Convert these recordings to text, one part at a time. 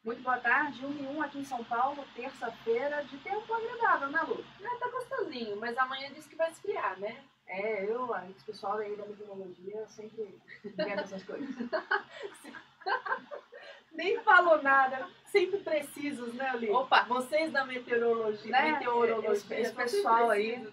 Muito boa tarde, 1h01 aqui em São Paulo, terça-feira, de tempo agradável, né, Lu? Tá gostosinho, mas amanhã diz que vai esfriar, né? Esse pessoal aí da meteorologia sempre inventa essas coisas. Nem falou nada, sempre precisos, né, Olívia? Opa! Vocês da meteorologia, Né? Esse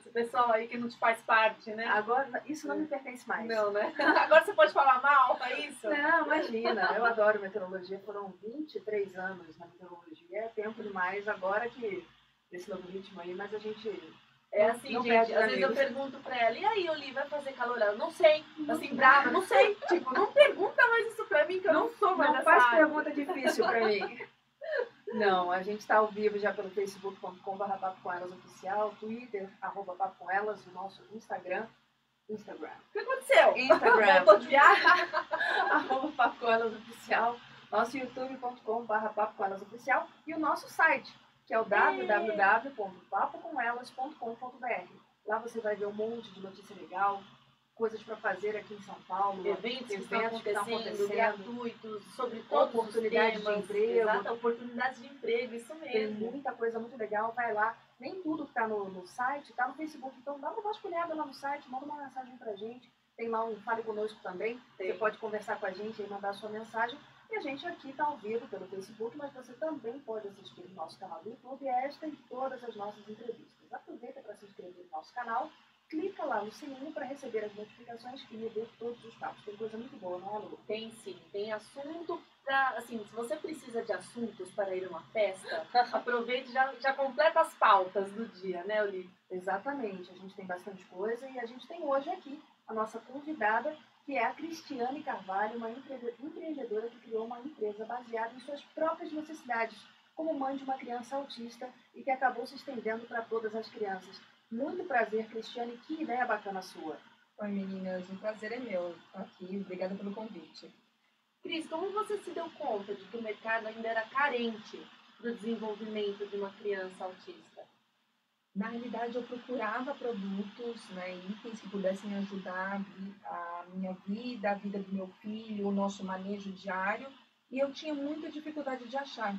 pessoal aí que não te faz parte, né? Agora, isso não me pertence mais. Não, né? Agora você pode falar mal, é isso? Não, imagina, eu adoro meteorologia, foram 23 anos na meteorologia, é tempo demais agora que esse novo ritmo aí, mas a gente... Assim, gente, às vezes eu pergunto pra ela, e aí, Oli, vai fazer calor? Ela, não sei, assim, brava, não sei. Tipo, não pergunta mais isso pra mim, que eu não sou mais Não faz pergunta difícil pra mim. Não, a gente tá ao vivo já pelo facebook.com/Papo com Elas Oficial, Twitter, @Papo com Elas, o nosso Instagram. O que aconteceu? Instagram. Voltou de viagem? @Papo com Elas Oficial, nosso youtube.com/Papo com Elas Oficial e o nosso site, que é o www.papocomelas.com.br. Lá você vai ver um monte de notícia legal, coisas para fazer aqui em São Paulo, eventos que estão acontecendo, gratuitos, sobre todos oportunidades os temas, de emprego. Exato, oportunidades de emprego, isso mesmo. Tem muita coisa muito legal, vai lá. Nem tudo que está no site está no Facebook, então dá uma vasculhada lá no site, manda uma mensagem pra gente. Tem lá um Fale Conosco também, Você pode conversar com a gente e mandar a sua mensagem. E a gente aqui está ao vivo pelo Facebook, mas você também pode assistir no nosso canal do YouTube esta e todas as nossas entrevistas. Aproveita para se inscrever no nosso canal, clica lá no sininho para receber as notificações e ver todos os papos. Tem coisa muito boa, não é, Lu? Tem sim, tem assunto pra, assim, se você precisa de assuntos para ir a uma festa, aproveite e já completa as pautas do dia, né, Olívia? Exatamente, a gente tem bastante coisa e a gente tem hoje aqui a nossa convidada, que é a Cristiane Carvalho, uma empreendedora que criou uma empresa baseada em suas próprias necessidades, como mãe de uma criança autista e que acabou se estendendo para todas as crianças. Muito prazer, Cristiane, que ideia bacana sua. Oi, meninas, o prazer é meu aqui, obrigada pelo convite. Cris, como você se deu conta de que o mercado ainda era carente do desenvolvimento de uma criança autista? Na realidade, eu procurava produtos, né, itens que pudessem ajudar a minha vida, a vida do meu filho, o nosso manejo diário, e eu tinha muita dificuldade de achar.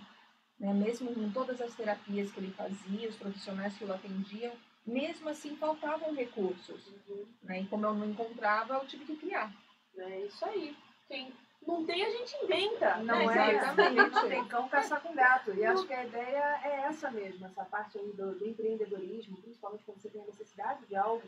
Né? Mesmo com todas as terapias que ele fazia, os profissionais que o atendiam, mesmo assim faltavam recursos. Né? E como eu não encontrava, eu tive que criar. É isso aí. Quem não tem, a gente inventa. Não né? é exatamente. Não tem cão caçar com gato. E acho que a ideia é essa mesmo, essa parte aí do empreendedorismo, principalmente quando você tem a necessidade de algo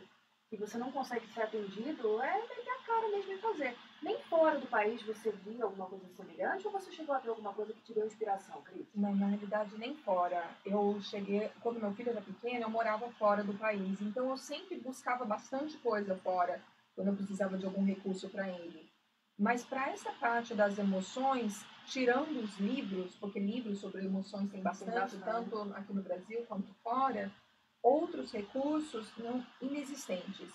que você não consegue ser atendido, é meter a cara mesmo em fazer. Nem fora do país você via alguma coisa semelhante ou você chegou a ver alguma coisa que te deu inspiração, Cris? Não, na realidade, nem fora. Eu cheguei, quando meu filho era pequeno, eu morava fora do país. Então, eu sempre buscava bastante coisa fora, quando eu precisava de algum recurso para ele. Mas para essa parte das emoções, tirando os livros, porque livros sobre emoções tem bastante, tanto aqui no Brasil quanto fora, outros recursos não inexistentes.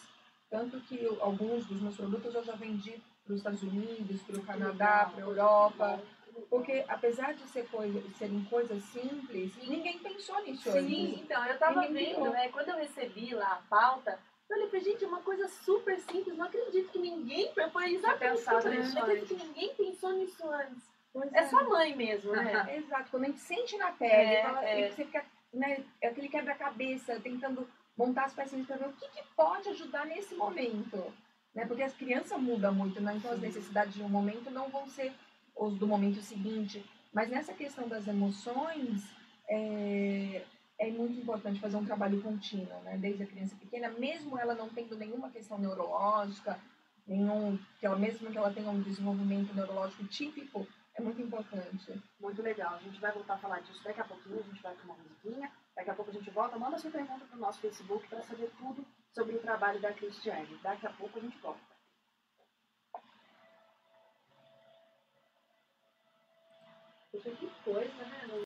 Tanto que alguns dos meus produtos eu já vendi para os Estados Unidos, para o Canadá, para a Europa. Porque apesar de serem coisas simples, ninguém pensou nisso antes. Sim, então, eu estava vendo, né, quando eu recebi lá a pauta, eu falei, gente, é uma coisa super simples, não acredito que ninguém... Foi exatamente isso, não acredito que ninguém pensou nisso antes. É só mãe mesmo, né? Exato, quando a gente sente na pele, você fica, né, aquele quebra-cabeça, tentando montar as peças para ver o que pode ajudar nesse momento. Né? Porque as crianças mudam muito, né? Então as necessidades de um momento não vão ser os do momento seguinte. Mas nessa questão das emoções, é muito importante fazer um trabalho contínuo, né? Desde a criança pequena, mesmo ela não tendo nenhuma questão neurológica, mesmo que ela tenha um desenvolvimento neurológico típico, é muito importante. Muito legal. A gente vai voltar a falar disso daqui a pouquinho, a gente vai com uma musiquinha, daqui a pouco a gente volta. Manda sua pergunta para o nosso Facebook para saber tudo sobre o trabalho da Cristiane. Daqui a pouco a gente volta. Que coisa, né?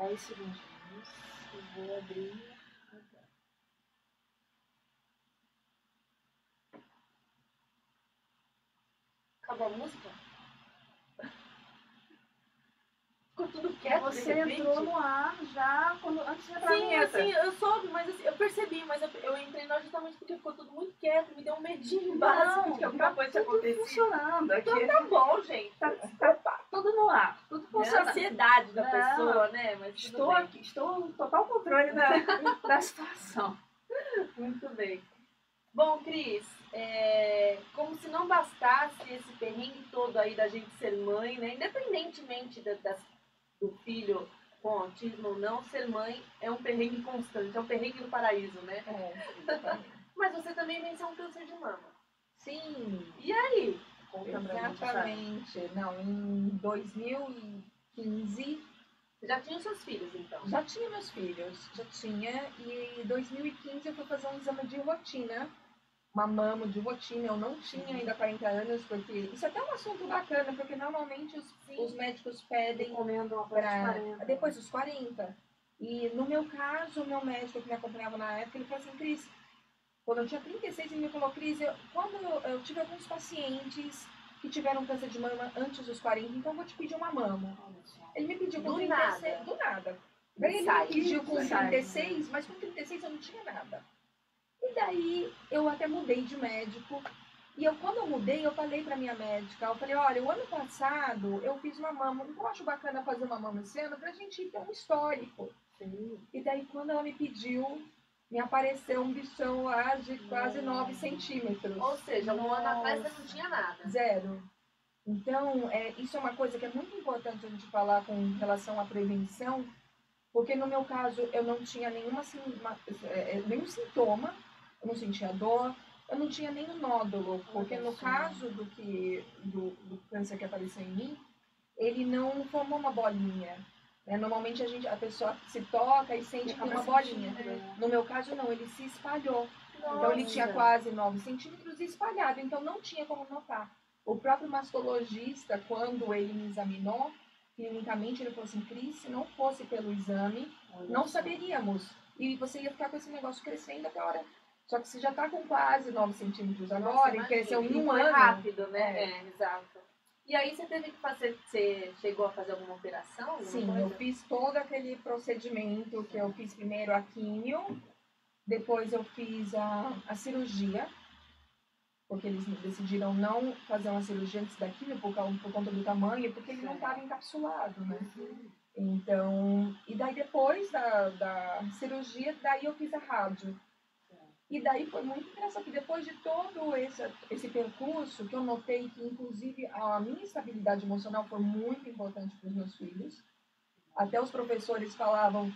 10 segundinhos. Eu vou abrir. Acabou a música? Ficou tudo quieto. Você entrou no ar já antes de entrar na vinheta. Sim, eu soube, mas assim, eu percebi, mas eu entrei no ar justamente porque ficou tudo muito quieto, me deu um medinho básico de alguma coisa acontecer. Funcionando aqui. Então tá bom, gente. Tá tudo no ar, tudo É a funcionando. ansiedade da pessoa, né? Mas Estou aqui, estou no total controle da situação. Muito bem. Bom, Cris, como se não bastasse esse perrengue todo aí da gente ser mãe, né? Independentemente do filho com autismo ou não, ser mãe é um perrengue constante, é um perrengue do paraíso, né? Mas você também venceu um câncer de mama. Sim. E aí? Exatamente. Não, em 2015... Você já tinha os seus filhos, então? Já tinha meus filhos, já tinha. E em 2015 eu fui fazer um exame de rotina, uma mamo de rotina. Eu não tinha ainda 40 anos, porque isso é até um assunto bacana, porque normalmente os médicos pedem depois dos 40. E no meu caso, o meu médico que me acompanhava na época, ele falou assim, Cris, quando eu tinha 36, ele me falou, Cris, quando eu tive alguns pacientes que tiveram câncer de mama antes dos 40, então eu vou te pedir uma mama. Ele me pediu com 36, do nada. Daí ele me pediu com 36, mas com 36 eu não tinha nada. E daí eu até mudei de médico. E quando eu mudei, eu falei pra minha médica, eu falei, olha, o ano passado eu fiz uma mama, então eu acho bacana fazer uma mama esse ano pra gente ter um histórico. Sim. E daí quando ela me pediu, me apareceu um bichão lá de quase 9 centímetros. Ou seja, um ano atrás você não tinha nada. Zero. Então, isso é uma coisa que é muito importante a gente falar com relação à prevenção, porque no meu caso eu não tinha nenhum sintoma, eu não sentia dor, eu não tinha nenhum nódulo, porque no caso do câncer que apareceu em mim, ele não formou uma bolinha. Né? Normalmente a pessoa se toca e sente que tem uma bolinha. No meu caso não, ele se espalhou. Nossa. Então ele tinha quase 9 centímetros espalhado, então não tinha como notar. O próprio mastologista, quando ele me examinou, clinicamente, ele falou assim, Cris, se não fosse pelo exame, não saberíamos. E você ia ficar com esse negócio crescendo até a hora. Só que você já está com quase 9 centímetros agora, e cresceu em um ano. Rápido, né? Exato. E aí você teve que fazer, você chegou a fazer alguma operação? Sim, eu fiz todo aquele procedimento que eu fiz primeiro a químio, depois eu fiz a cirurgia, porque eles decidiram não fazer uma cirurgia antes da quimio por conta do tamanho, porque ele não estava encapsulado, né? Então, e daí depois da cirurgia, daí eu fiz a rádio. E daí foi muito engraçado, que depois de todo esse percurso, que eu notei que, inclusive, a minha estabilidade emocional foi muito importante para os meus filhos. Até os professores falavam,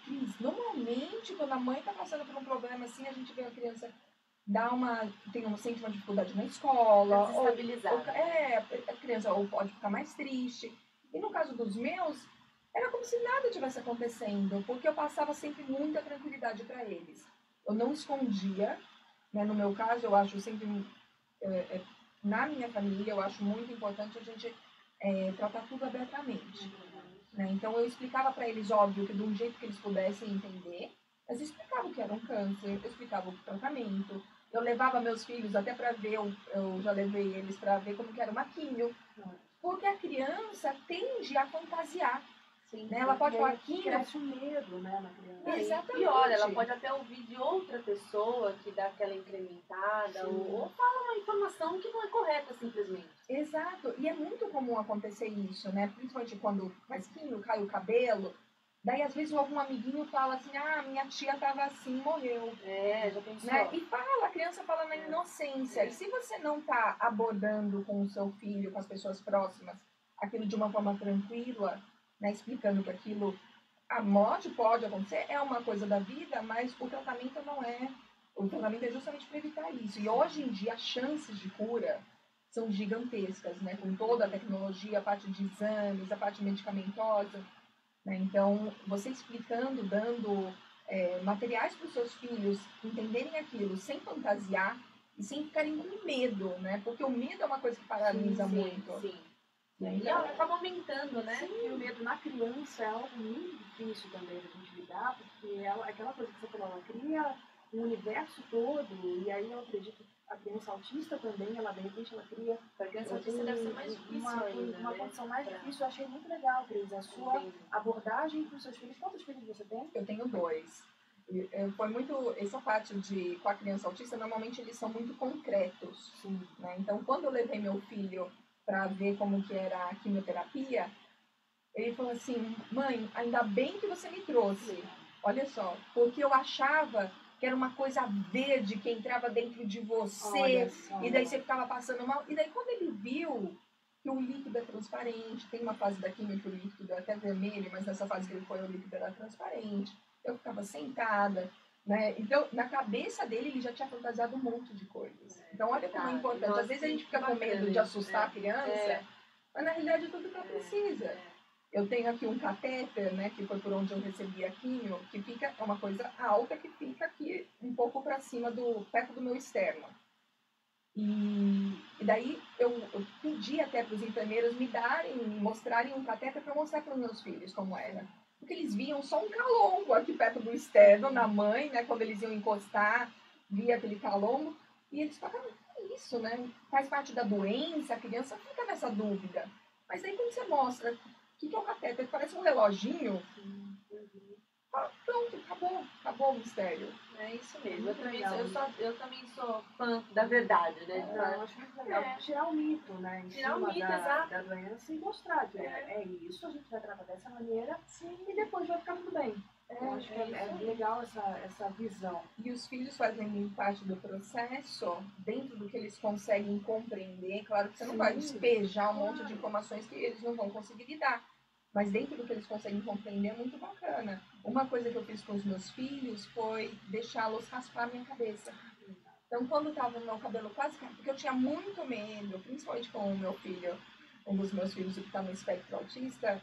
Cris, normalmente quando a mãe está passando por um problema assim, a gente vê a criança sente uma dificuldade na escola. A criança ou pode ficar mais triste. E no caso dos meus, era como se nada tivesse acontecendo, porque eu passava sempre muita tranquilidade para eles. Eu não escondia, né? No meu caso, eu acho sempre, na minha família, eu acho muito importante a gente tratar tudo abertamente. Né? Então eu explicava para eles, óbvio, que de um jeito que eles pudessem entender, mas eu explicava o que era um câncer, eu explicava o tratamento, eu levava meus filhos até para ver, eu já levei eles para ver como que era uma químio, porque a criança tende a fantasiar. Sim, né? Ela pode falar químio. Cresce o medo, né, na criança. Exatamente. E olha, ela pode até ouvir de outra pessoa que dá aquela incrementada, ou fala uma informação que não é correta simplesmente. Exato, e é muito comum acontecer isso, né? Principalmente quando faz químio, cai o cabelo. Daí, às vezes, algum amiguinho fala assim, minha tia tava assim, morreu. Já pensou. Né? E a criança fala na inocência. E se você não tá abordando com o seu filho, com as pessoas próximas, aquilo de uma forma tranquila, né? Explicando que aquilo, a morte pode acontecer, é uma coisa da vida, mas o tratamento não é. O tratamento é justamente para evitar isso. E hoje em dia, as chances de cura são gigantescas, né? Com toda a tecnologia, a parte de exames, a parte medicamentosa. Né? Então, você explicando, dando materiais para os seus filhos entenderem aquilo sem fantasiar e sem ficarem com medo, né? Porque o medo é uma coisa que paralisa muito. Sim. E acaba aumentando, né? Sim, o medo na criança é algo muito difícil também da gente lidar, porque ela, aquela coisa que você falou, ela cria um universo todo, e aí eu acredito que a criança autista também, ela de repente ela cria Para a criança autista deve ser mais difícil ainda, uma né? condição mais difícil. Eu achei muito legal, Cris, a sua abordagem com seus filhos. Quantos filhos você tem? Eu tenho 2. Foi muito essa parte de com a criança autista, normalmente eles são muito concretos. Sim. Né? Então, quando eu levei meu filho para ver como que era a quimioterapia, ele falou assim: mãe, ainda bem que você me trouxe. Olha só, porque eu achava que era uma coisa verde que entrava dentro de você, e daí você ficava passando mal. E daí quando ele viu que o líquido é transparente, tem uma fase da quimio que o líquido é até vermelho, mas nessa fase que ele foi o líquido era transparente, eu ficava sentada, né? Então, na cabeça dele, ele já tinha fantasiado um monte de coisas. Então, olha como é importante. Nossa, às vezes a gente fica com medo de assustar a criança, mas na realidade é tudo que ela precisa. Eu tenho aqui um catéter, né, que foi por onde eu recebi a quimio, que fica, é uma coisa alta que fica aqui um pouco para cima, perto do meu externo. E daí eu pedi até para os enfermeiros me mostrarem um catéter para mostrar para os meus filhos como era. Porque eles viam só um calombo aqui perto do externo, na mãe, né, quando eles iam encostar, via aquele calombo, e eles falavam, que é isso, né? Faz parte da doença, a criança fica nessa dúvida. Mas aí quando você mostra o que é o catéter, parece um reloginho, pronto, acabou o mistério. É isso mesmo. Eu também sou fã da verdade, né? Eu acho muito legal. Tirar o mito, né? Em Tirar o cima mito, da exato. doença e mostrar que é isso, a gente vai tratar dessa maneira. Sim. E depois vai ficar tudo bem. Eu acho que é legal essa visão. E os filhos fazem parte do processo, dentro do que eles conseguem compreender. Claro que você não vai despejar um monte de informações que eles não vão conseguir lidar. Mas dentro do que eles conseguem compreender é muito bacana. Uma coisa que eu fiz com os meus filhos foi deixá-los raspar minha cabeça. Então, quando estava o meu cabelo quase caindo, porque eu tinha muito medo, principalmente com o meu filho, um dos meus filhos que está no espectro autista,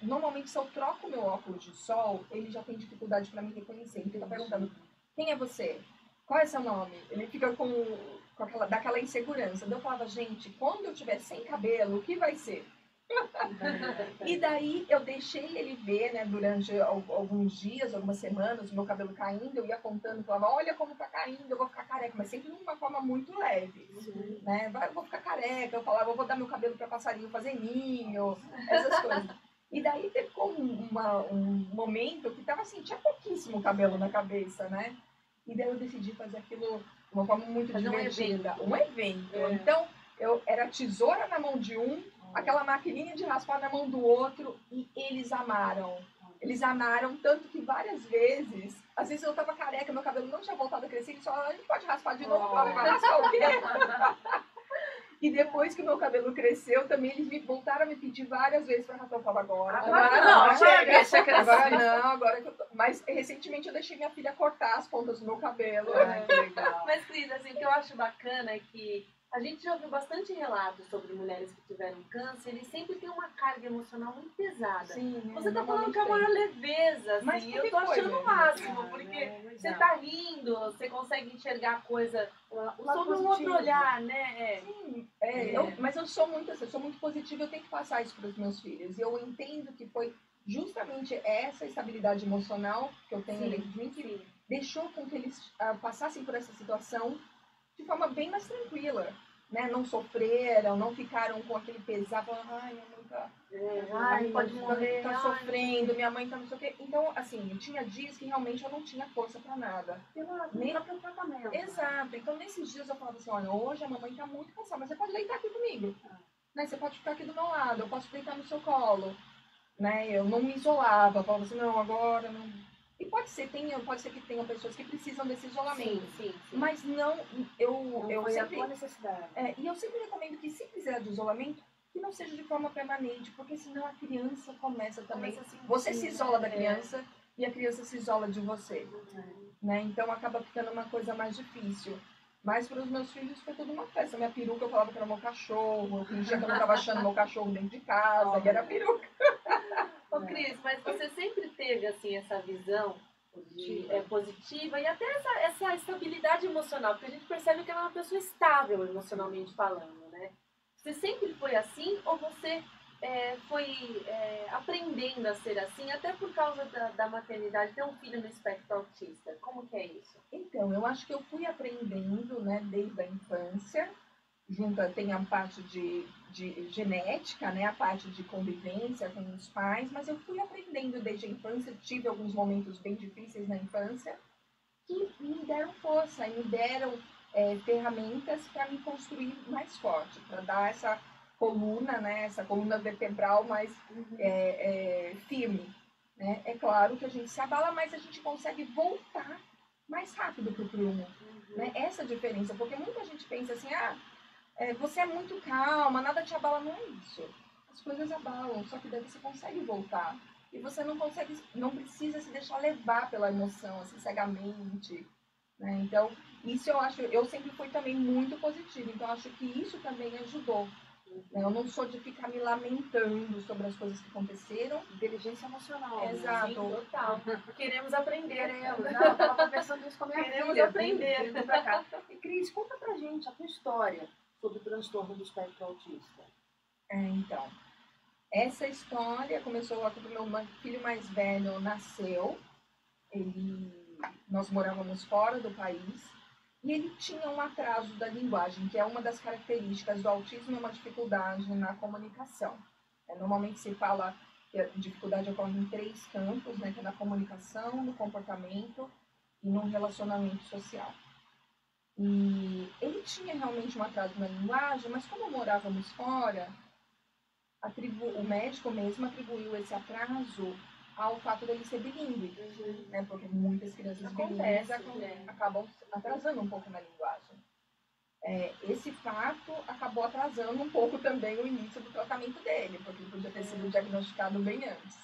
normalmente se eu troco o meu óculos de sol, ele já tem dificuldade para me reconhecer. Ele fica perguntando, quem é você? Qual é seu nome? Ele fica daquela insegurança. Então eu falava, gente, quando eu tiver sem cabelo, o que vai ser? E daí eu deixei ele ver, né, durante alguns dias, algumas semanas, o meu cabelo caindo, eu ia contando, falava, olha como tá caindo, eu vou ficar careca, mas sempre de uma forma muito leve, né, eu vou ficar careca, eu falava, eu vou dar meu cabelo para passarinho fazer ninho, essas coisas. E daí ficou um momento que tava assim, tinha pouquíssimo cabelo na cabeça, né, e daí eu decidi fazer aquilo de uma forma muito divertida, um evento. Então, era tesoura na mão de um, aquela maquininha de raspar na mão do outro, e eles amaram. Eles amaram tanto que várias vezes, às vezes eu tava careca, meu cabelo não tinha voltado a crescer, eles falaram, a gente pode raspar de novo? Vai raspar o quê? E depois que o meu cabelo cresceu, também eles voltaram a me pedir várias vezes pra raspar. Eu falava, agora não, chega. Agora não, Mas recentemente eu deixei minha filha cortar as pontas do meu cabelo. Legal. Mas, Cris, assim, o que eu acho bacana é que a gente já ouviu bastante relatos sobre mulheres que tiveram câncer, eles sempre têm uma carga emocional muito pesada. Sim, você tá falando com a maior leveza, assim, mas eu tô achando o máximo, porque você tá rindo, você consegue enxergar a coisa sob um outro olhar, né? Sim, mas eu sou muito positiva, eu tenho que passar isso para os meus filhos. E eu entendo que foi justamente essa estabilidade emocional que eu tenho dentro de mim que deixou com que eles passassem por essa situação de forma bem mais tranquila, né? Não sofreram, não ficaram com aquele pesar, falando, ai, minha mãe pode morrer, tá sofrendo, minha mãe tá não sei o quê. Então, assim, tinha dias que realmente eu não tinha força pra nada. Nem próprio tratamento. Exato. Então, nesses dias eu falava assim, olha, hoje a mamãe tá muito cansada, mas você pode deitar aqui comigo. Né? Você pode ficar aqui do meu lado, eu posso deitar no seu colo. Né? Eu não me isolava, falava assim, não, agora não... E pode ser que tenham pessoas que precisam desse isolamento. Sim. Mas não, eu sempre... a tua necessidade. E eu sempre recomendo que, se precisar de isolamento, que não seja de forma permanente, porque senão a criança começa também... Você se isola da criança e a criança se isola de você. Né? Então acaba ficando uma coisa mais difícil. Mas para os meus filhos foi tudo uma festa. Minha peruca eu falava que era meu cachorro, eu fingia que eu não estava achando meu cachorro dentro de casa, e era a peruca. Ô Cris, mas você sempre teve assim, essa visão positiva e até essa estabilidade emocional, porque a gente percebe que ela é uma pessoa estável emocionalmente falando, né? Você sempre foi assim ou você foi aprendendo a ser assim, até por causa da maternidade, ter um filho no espectro autista? Como que é isso? Então, eu acho que eu fui aprendendo, né, desde a infância. Tem a parte de genética, né, a parte de convivência com os pais, mas eu fui aprendendo desde a infância. Tive alguns momentos bem difíceis na infância que me deram força e me deram ferramentas para me construir mais forte, para dar essa coluna, né, essa coluna vertebral mais firme. Né? É claro que a gente se abala, mas a gente consegue voltar mais rápido para o prumo. Né? Essa diferença, porque muita gente pensa assim, você é muito calma, nada te abala, não é isso. As coisas abalam, só que daí você consegue voltar. E você não precisa se deixar levar pela emoção, assim, cegamente. Né? Então, isso eu sempre fui também muito positiva. Então, acho que isso também ajudou. Né? Eu não sou de ficar me lamentando sobre as coisas que aconteceram. Inteligência emocional. Exato. Sim, total. Queremos aprender. Não, eu tava conversando isso com a minha Queremos filha. aprender. Vindo pra cá. E, Cris, conta pra gente a tua história sobre o transtorno do espectro autista. Então, essa história começou quando meu filho mais velho nasceu. Nós morávamos fora do país e ele tinha um atraso da linguagem, que é uma das características do autismo, é uma dificuldade na comunicação. Normalmente se fala que a dificuldade ocorre em 3 campos, né, que é na comunicação, no comportamento e no relacionamento social. E ele tinha realmente um atraso na linguagem, mas como morávamos fora, o médico mesmo atribuiu esse atraso ao fato dele ser bilíngue, né? Porque muitas crianças bilíngues acabam atrasando um pouco na linguagem. Esse fato acabou atrasando um pouco também o início do tratamento dele, porque ele podia ter sido diagnosticado bem antes.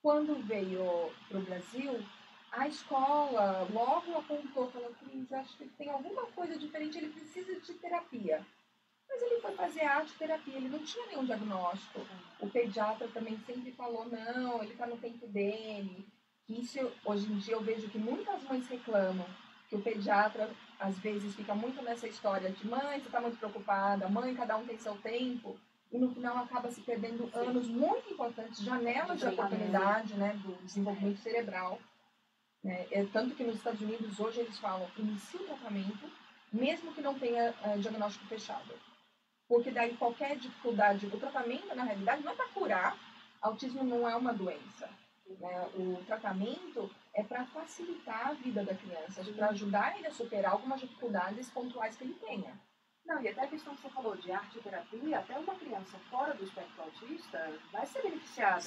Quando veio para o Brasil, a escola logo apontou, falou, Cris, acho que tem alguma coisa diferente, ele precisa de terapia. Mas ele foi fazer arte-terapia, ele não tinha nenhum diagnóstico. O pediatra também sempre falou, não, ele está no tempo dele. Isso, hoje em dia, eu vejo que muitas mães reclamam que o pediatra, às vezes, fica muito nessa história de mãe, você está muito preocupada, mãe, cada um tem seu tempo. E no final acaba se perdendo anos muito importantes, janelas de oportunidade, né, do desenvolvimento cerebral. Né? Tanto que nos Estados Unidos, hoje, eles falam, inicie o tratamento, mesmo que não tenha diagnóstico fechado. Porque daí qualquer dificuldade, o tratamento, na realidade, não é para curar. Autismo não é uma doença. Né? O tratamento é para facilitar a vida da criança, para ajudar ele a superar algumas dificuldades pontuais que ele tenha. Não, e até a questão que você falou de arte-terapia, até uma criança fora do espectro autista vai ser beneficiada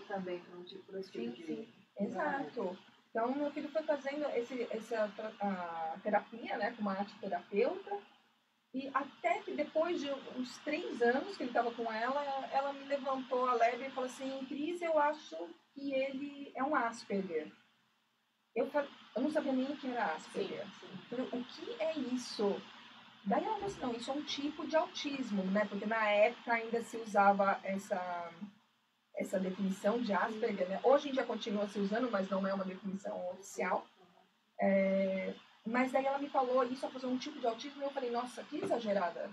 também por esse tipo de... Exato. Então, meu filho foi fazendo a terapia, né, com uma arte-terapeuta. E até que depois de uns 3 anos que ele estava com ela me levantou alegre e falou assim, Cris, eu acho que ele é um Asperger. Eu não sabia nem o que era Asperger. Falei, o que é isso? Daí ela falou assim, não, isso é um tipo de autismo, né? Porque na época ainda se usava essa definição de Asperger, né? Hoje em dia continua se usando, mas não é uma definição oficial. Mas daí ela me falou, isso é um tipo de autismo, e eu falei, nossa, que exagerada.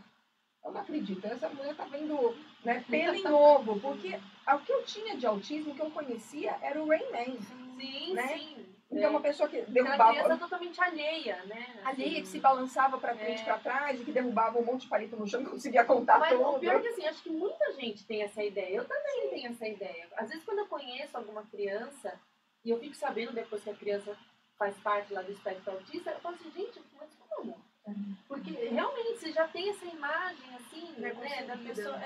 Eu não acredito, essa mulher tá vendo, né, pelo em ovo, porque o que eu tinha de autismo, que eu conhecia, era o Rain Man. Sim, né? sim. Então, uma pessoa que derrubava... Uma criança totalmente alheia, né? Alheia, que se balançava pra frente e pra trás, e que derrubava um monte de palito no chão, não conseguia contar mas tudo. Mas o pior é que, assim, acho que muita gente tem essa ideia. Eu também tenho essa ideia. Às vezes, quando eu conheço alguma criança, e eu fico sabendo depois que a criança faz parte lá do espectro autista, eu falo assim, gente, mas como? Porque realmente você já tem essa imagem, assim, né, da pessoa...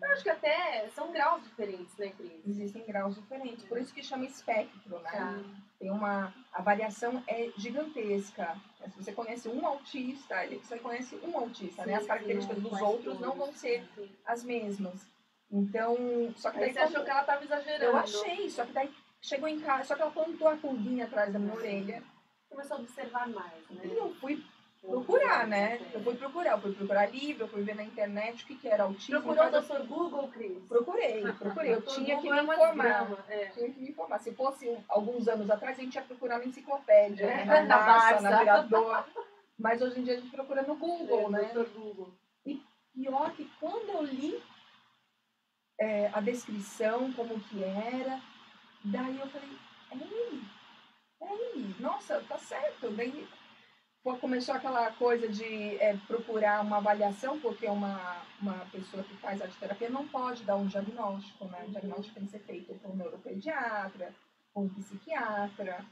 Eu acho que até são graus diferentes, né, Cris? Existem graus diferentes, por isso que chama espectro, né? Tem a variação é gigantesca. Se você conhece um autista, você conhece um autista, né? As características dos outros não vão ser as mesmas. Então, só que daí você achou que ela estava exagerando? Eu achei, só que daí chegou em casa, só que ela plantou a pulguinha atrás da minha orelha. Começou a observar mais, né? E eu fui procurar, né? Eu fui procurar livro, eu fui ver na internet o que era autismo. Procurou o Dr. Google, Cris? Procurei. Eu tinha que me informar. Tinha que me informar. Se fosse alguns anos atrás, a gente ia procurar na enciclopédia, né? Na Barça, na Virador. Mas hoje em dia a gente procura no Google, né? Dr. Google. E Pior que quando eu li a descrição, como que era, daí eu falei, é ele, nossa, tá certo. Daí começou aquela coisa de procurar uma avaliação, porque uma pessoa que faz arte-terapia não pode dar um diagnóstico, né? O diagnóstico tem que ser feito por um neuropediatra, por um psiquiatra,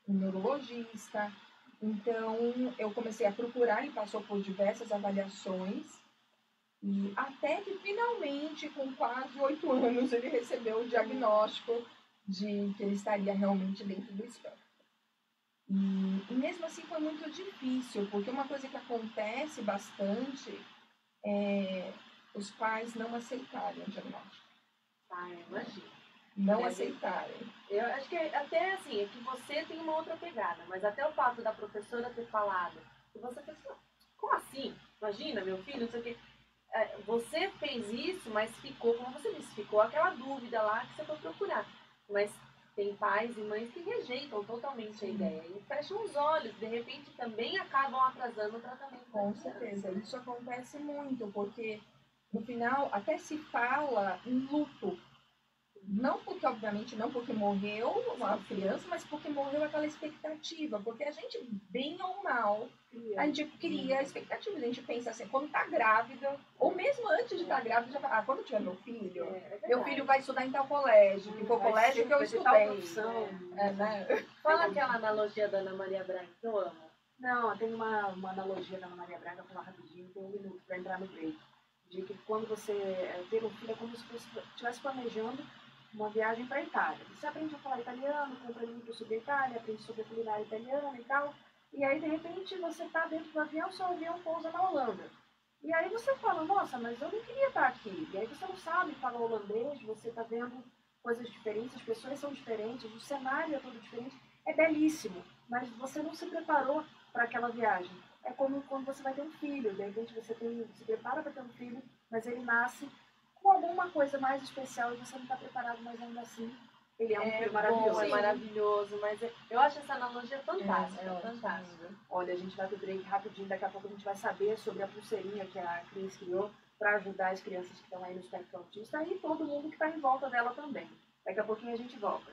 um neurologista. Então, eu comecei a procurar e passou por diversas avaliações. E até que, finalmente, com quase 8 anos, ele recebeu o diagnóstico de que ele estaria realmente dentro do espectro. E mesmo assim foi muito difícil, porque uma coisa que acontece bastante é os pais não aceitarem o diagnóstico. Ah, imagino. Não aceitarem. Eu acho que até assim, é que você tem uma outra pegada, mas até o fato da professora ter falado, que você pensou, como assim? Imagina, meu filho, não sei o quê. Você fez isso, mas ficou, como você disse, ficou aquela dúvida lá que você foi procurar. Mas tem pais e mães que rejeitam totalmente a ideia e fecham os olhos, de repente também acabam atrasando o tratamento. Com certeza, isso acontece muito, porque no final até se fala em luto. Não porque, obviamente, não porque morreu uma criança, mas porque morreu aquela expectativa. Porque a gente, bem ou mal, a gente cria a expectativa. A gente pensa assim, quando tá grávida, ou mesmo antes de estar grávida, já fala, quando eu tiver meu filho vai estudar em tal colégio, que foi o colégio que eu estudei. Né? Fala aquela analogia da Ana Maria Braga, que eu amo. Não, tem uma analogia da Ana Maria Braga, vou falar rapidinho, tem 1 minuto para entrar no break. De que quando você ter um filho é como se você estivesse planejando uma viagem para a Itália. Você aprende a falar italiano, compra livro sobre a Itália, aprende sobre a culinária italiana e tal. E aí, de repente, você está dentro do avião, seu avião pousa na Holanda. E aí você fala, nossa, mas eu não queria estar aqui. E aí você não sabe falar holandês, você está vendo coisas diferentes, as pessoas são diferentes, o cenário é todo diferente. É belíssimo, mas você não se preparou para aquela viagem. É como quando você vai ter um filho, de repente você se prepara para ter um filho, mas ele nasce com alguma coisa mais especial e você não está preparado, mas ainda assim ele é um filho maravilhoso. Bom, é maravilhoso, mas eu acho essa analogia fantástica, fantástica. Olha, a gente vai pro break rapidinho, daqui a pouco a gente vai saber sobre a pulseirinha que a Cris criou para ajudar as crianças que estão aí no espectro autista e todo mundo que está em volta dela também. Daqui a pouquinho a gente volta.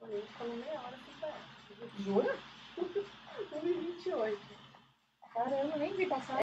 A gente falou meia hora sem parar. Jura? 1h28. Caramba, nem vi passar.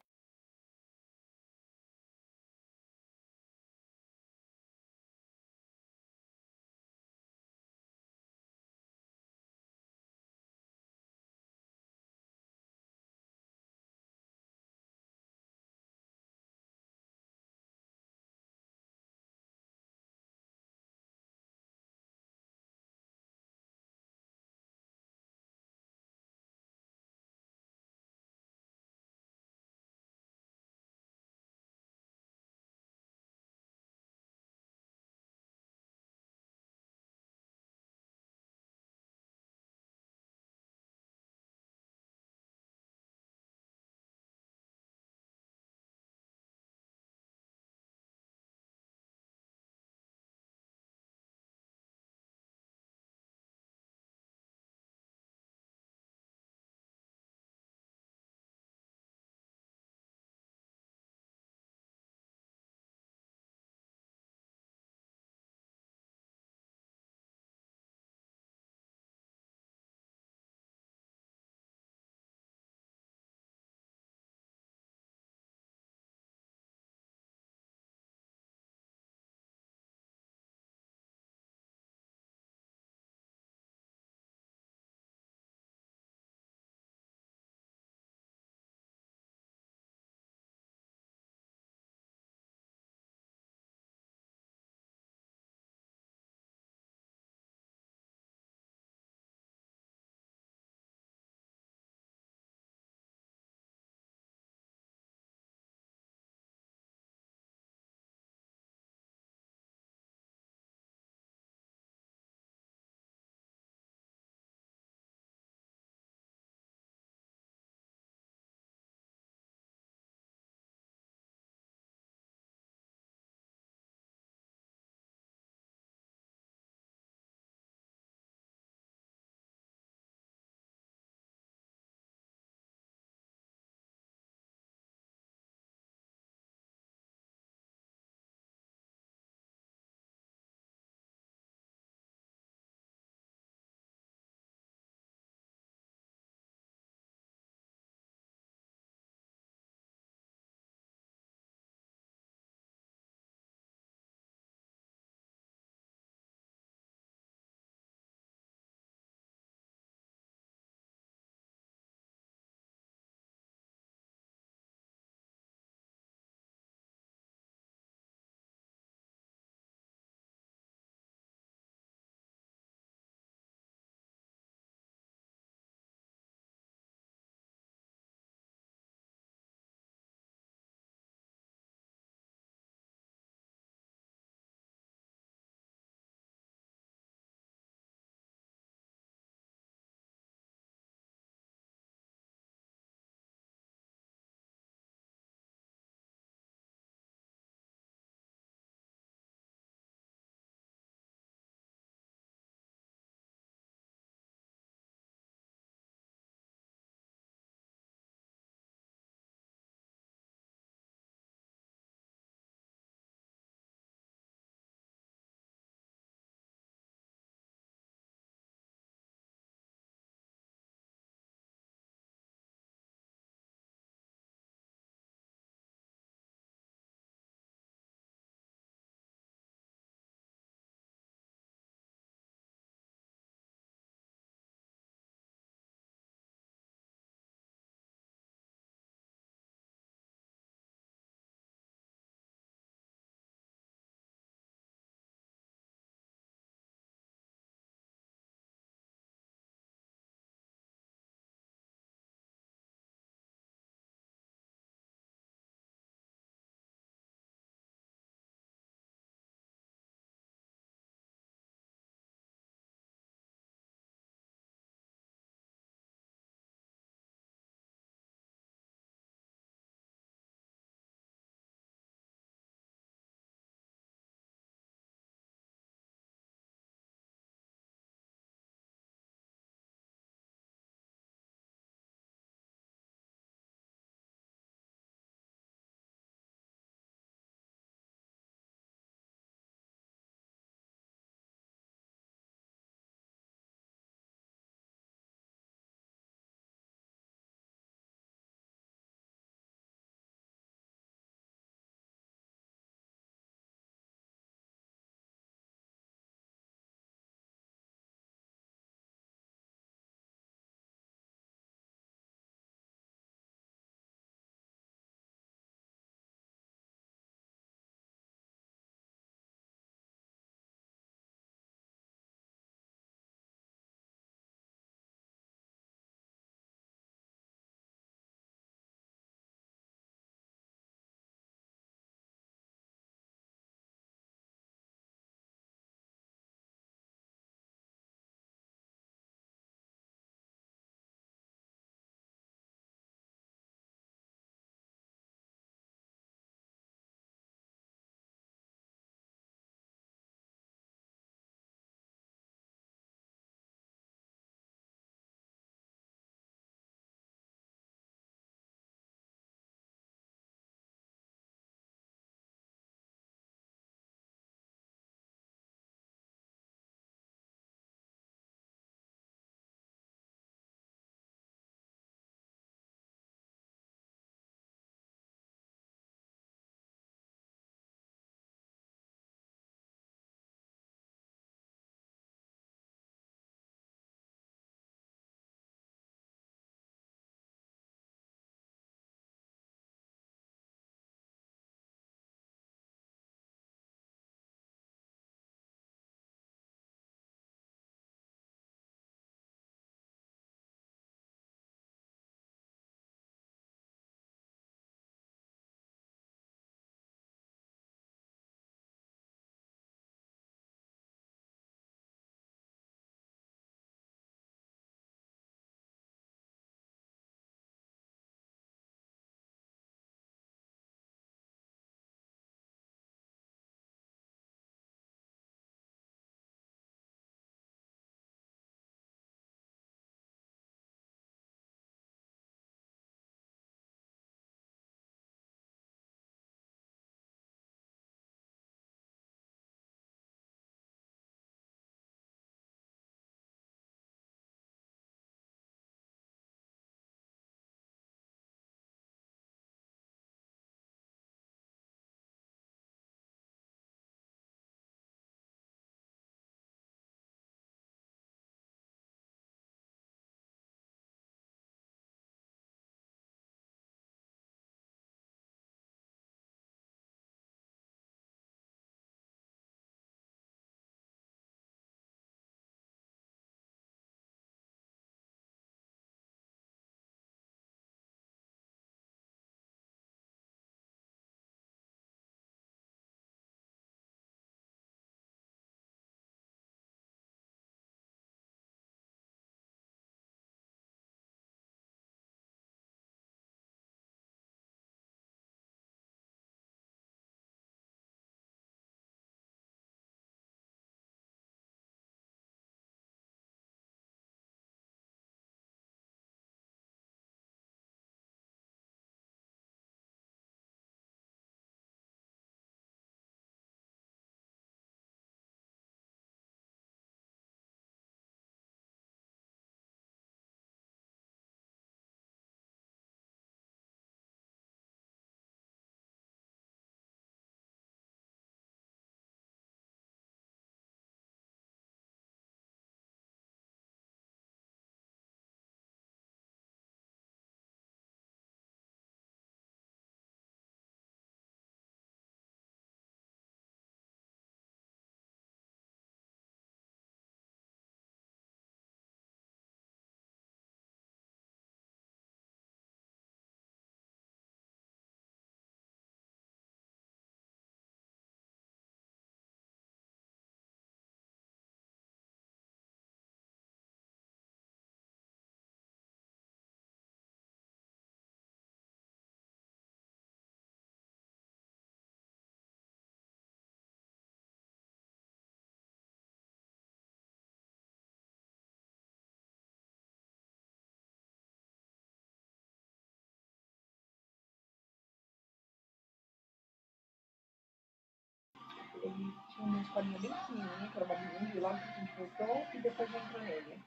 tinha uma escolinha bem pequenininha, que era uma bilingue, logo que a gente voltou, e depois já entrou nele.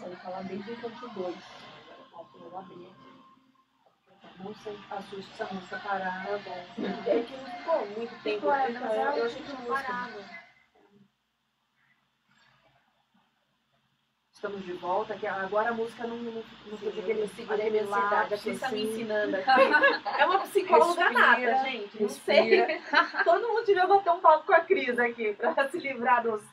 Ele tá lá desde o infantil 2. Eu abri aqui. Não sei a sua instituição separada. É que não ficou muito tempo. Eu achei que tinha parado. Estamos de volta, que agora a música não fez aquele lapso, assim. Está me ensinando aqui. É uma psicóloga nata, gente. Não sei. Todo mundo devia bater um papo com a Cris aqui, para se livrar dos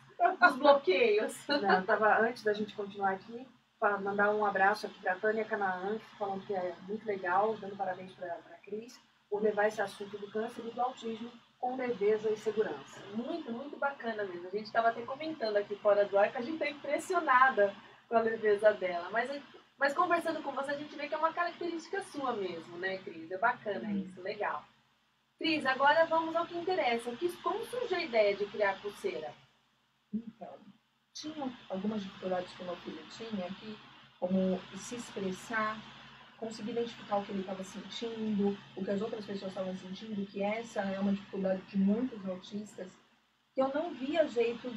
bloqueios. Não, antes da gente continuar aqui, para mandar um abraço aqui para a Tânia Canaã, falando que é muito legal, dando parabéns para a Cris, por levar esse assunto do câncer e do autismo com leveza e segurança. Muito, muito bacana mesmo. A gente estava até comentando aqui fora do ar que a gente está impressionada com a leveza dela. Mas conversando com você, a gente vê que é uma característica sua mesmo, né, Cris? É bacana isso, legal. Cris, agora vamos ao que interessa. Como surgiu a ideia de criar a pulseira? Então, tinha algumas dificuldades que o meu filho tinha, que, como se expressar, conseguir identificar o que ele estava sentindo, o que as outras pessoas estavam sentindo, que essa é uma dificuldade de muitos autistas, que eu não via jeito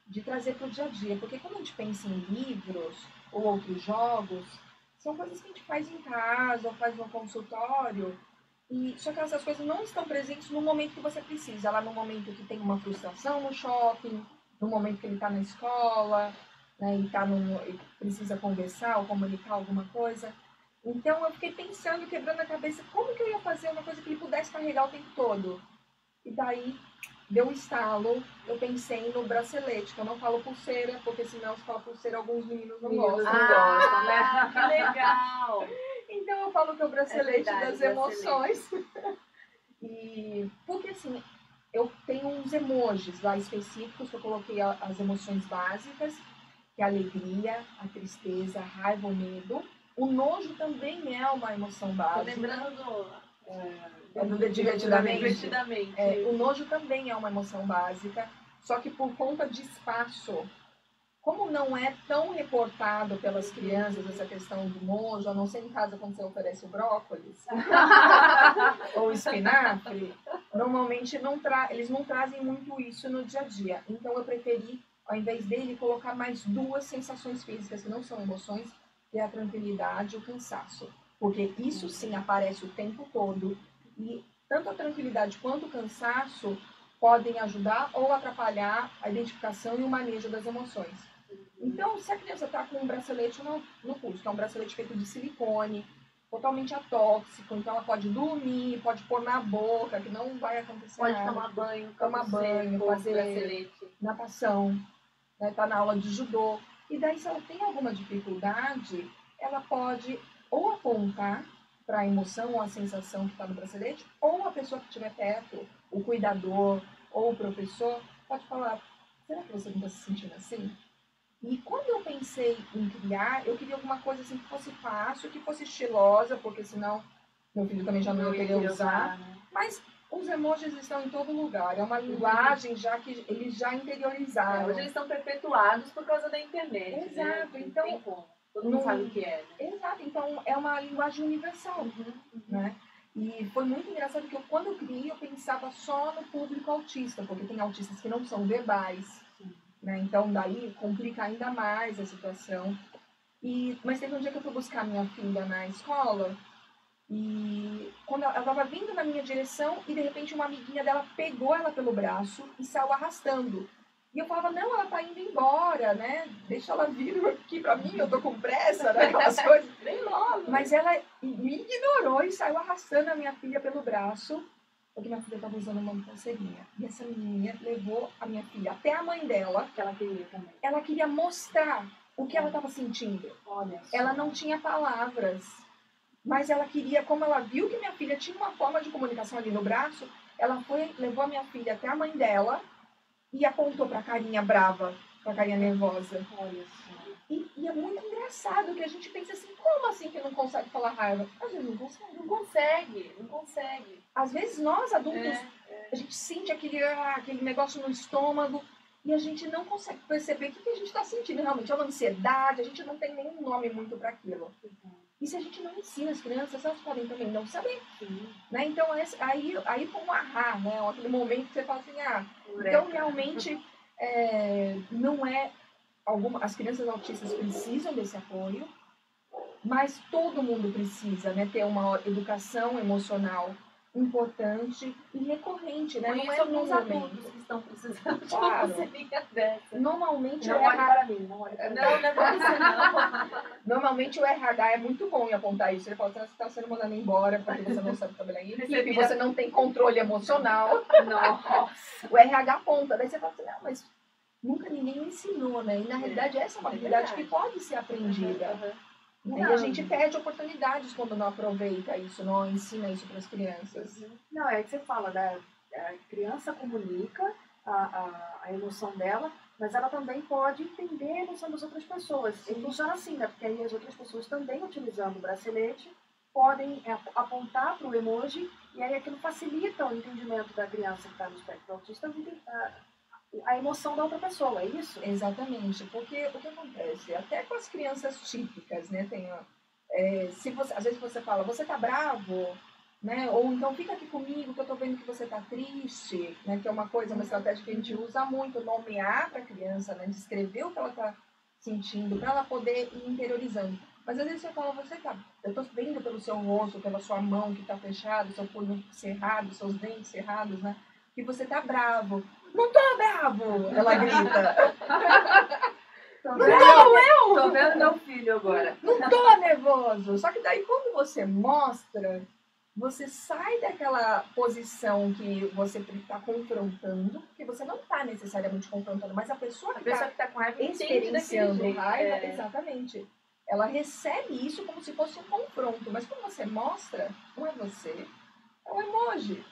de trazer para o dia a dia. Porque quando a gente pensa em livros ou outros jogos, são coisas que a gente faz em casa ou faz no consultório, só que essas coisas não estão presentes no momento que você precisa. Lá no momento que tem uma frustração no shopping, no momento que ele está na escola, né, e precisa conversar ou comunicar alguma coisa. Então eu fiquei pensando, quebrando a cabeça, como que eu ia fazer uma coisa que ele pudesse carregar o tempo todo? E daí deu um estalo, eu pensei no bracelete, que eu não falo pulseira, porque senão se fala pulseira, alguns meninos não gostam. Né? Que legal! Então eu falo que é o bracelete das emoções. E porque assim, eu tenho uns emojis lá específicos que eu coloquei as emoções básicas, que é a alegria, a tristeza, a raiva, o medo. O nojo também é uma emoção básica. Tô lembrando do Divertidamente. O nojo também é uma emoção básica, só que por conta de espaço, como não é tão reportado pelas crianças essa questão do nojo, a não ser em casa quando você oferece o brócolis ou espinafre, normalmente eles não trazem muito isso no dia a dia. Então eu preferi, ao invés dele, colocar mais duas sensações físicas que não são emoções, que é a tranquilidade e o cansaço. Porque isso sim aparece o tempo todo e tanto a tranquilidade quanto o cansaço podem ajudar ou atrapalhar a identificação e o manejo das emoções. Então, se a criança está com um bracelete no pulso, que é um bracelete feito de silicone, totalmente atóxico, então ela pode dormir, pode pôr na boca, que não vai acontecer pode nada. tomar banho, fazer bracelete, natação, né, tá na aula de judô. E daí, se ela tem alguma dificuldade, ela pode ou apontar para a emoção ou a sensação que está no bracelete, ou a pessoa que estiver perto, o cuidador ou o professor, pode falar, será que você não está se sentindo assim? E quando eu pensei em criar, eu queria alguma coisa assim que fosse fácil, que fosse estilosa, porque senão meu filho também já não ia querer usar. Né? Mas os emojis estão em todo lugar. É uma linguagem já que eles já interiorizaram. Hoje eles estão perpetuados por causa da internet. Exato. Né? Então, tem como. Todo mundo sabe o que é. Né? Exato. Então, é uma linguagem universal. Né? E foi muito engraçado que quando eu criei, eu pensava só no público autista, porque tem autistas que não são verbais. Né? Então, daí complica ainda mais a situação. Mas teve um dia que eu fui buscar minha filha na escola e quando ela estava vindo na minha direção e de repente uma amiguinha dela pegou ela pelo braço e saiu arrastando. E eu falava, não, ela tá indo embora, né? Deixa ela vir aqui pra mim, eu tô com pressa, né? Aquelas coisas. Bem logo. Mas ela me ignorou e saiu arrastando a minha filha pelo braço. Porque minha filha estava usando uma pulseirinha. E essa menina levou a minha filha até a mãe dela. Que ela queria também. Ela queria mostrar o que ela estava sentindo. Olha só. Ela não tinha palavras. Mas ela queria, como ela viu que minha filha tinha uma forma de comunicação ali no braço, ela levou a minha filha até a mãe dela e apontou para a carinha brava, para a carinha nervosa. Olha só. E é muito engraçado que a gente pensa assim, como assim que não consegue falar raiva? Às vezes não consegue. Não consegue. Às vezes nós, adultos, a gente sente aquele negócio no estômago e a gente não consegue perceber o que a gente está sentindo realmente. É uma ansiedade, a gente não tem nenhum nome muito para aquilo. E se a gente não ensina as crianças, elas podem também não saber. Né? Então, aí foi um ahá, né? Aquele momento que você fala assim, Então, realmente, não é... as crianças autistas precisam desse apoio, mas todo mundo precisa, né, ter uma educação emocional importante e recorrente, né? Não é alguns adultos que estão precisando de uma pulseirinha dessa. Normalmente não olhe para mim, não olhe para mim. Não é pra você, não. Normalmente o RH é muito bom em apontar isso. Ele fala, você está sendo mandado embora porque você não sabe trabalhar em equipe, você não tem controle emocional. Nossa. O RH aponta, daí você fala assim, não, mas nunca ninguém me ensinou, né? E na realidade essa é uma habilidade que pode ser aprendida. E a gente perde oportunidades quando não aproveita isso, não ensina isso para as crianças. Não, é que você fala, a criança comunica a emoção dela, mas ela também pode entender a emoção das outras pessoas. E funciona assim, né? Porque aí as outras pessoas também, utilizando o bracelete, podem apontar para o emoji e aí aquilo facilita o entendimento da criança que está no espectro autista, a emoção da outra pessoa, é isso? Exatamente, porque o que acontece? Até com as crianças típicas, né? Às vezes você fala, você tá bravo, né? Ou então fica aqui comigo que eu tô vendo que você tá triste, né? Que é uma estratégia que a gente usa muito, nomear para a criança, né? Descrever o que ela tá sentindo, para ela poder ir interiorizando. Mas às vezes você fala, eu tô vendo pelo seu rosto, pela sua mão que tá fechada, seu punho cerrado, seus dentes cerrados, né? Que você tá bravo. Não tô bravo! Ela grita. Tô vendo meu filho agora. Não tô nervoso. Só que daí quando você mostra, você sai daquela posição que você está confrontando, porque você não está necessariamente confrontando, mas a pessoa que está com raiva experienciando raiva, exatamente, ela recebe isso como se fosse um confronto. Mas quando você mostra, não é você, é um emoji.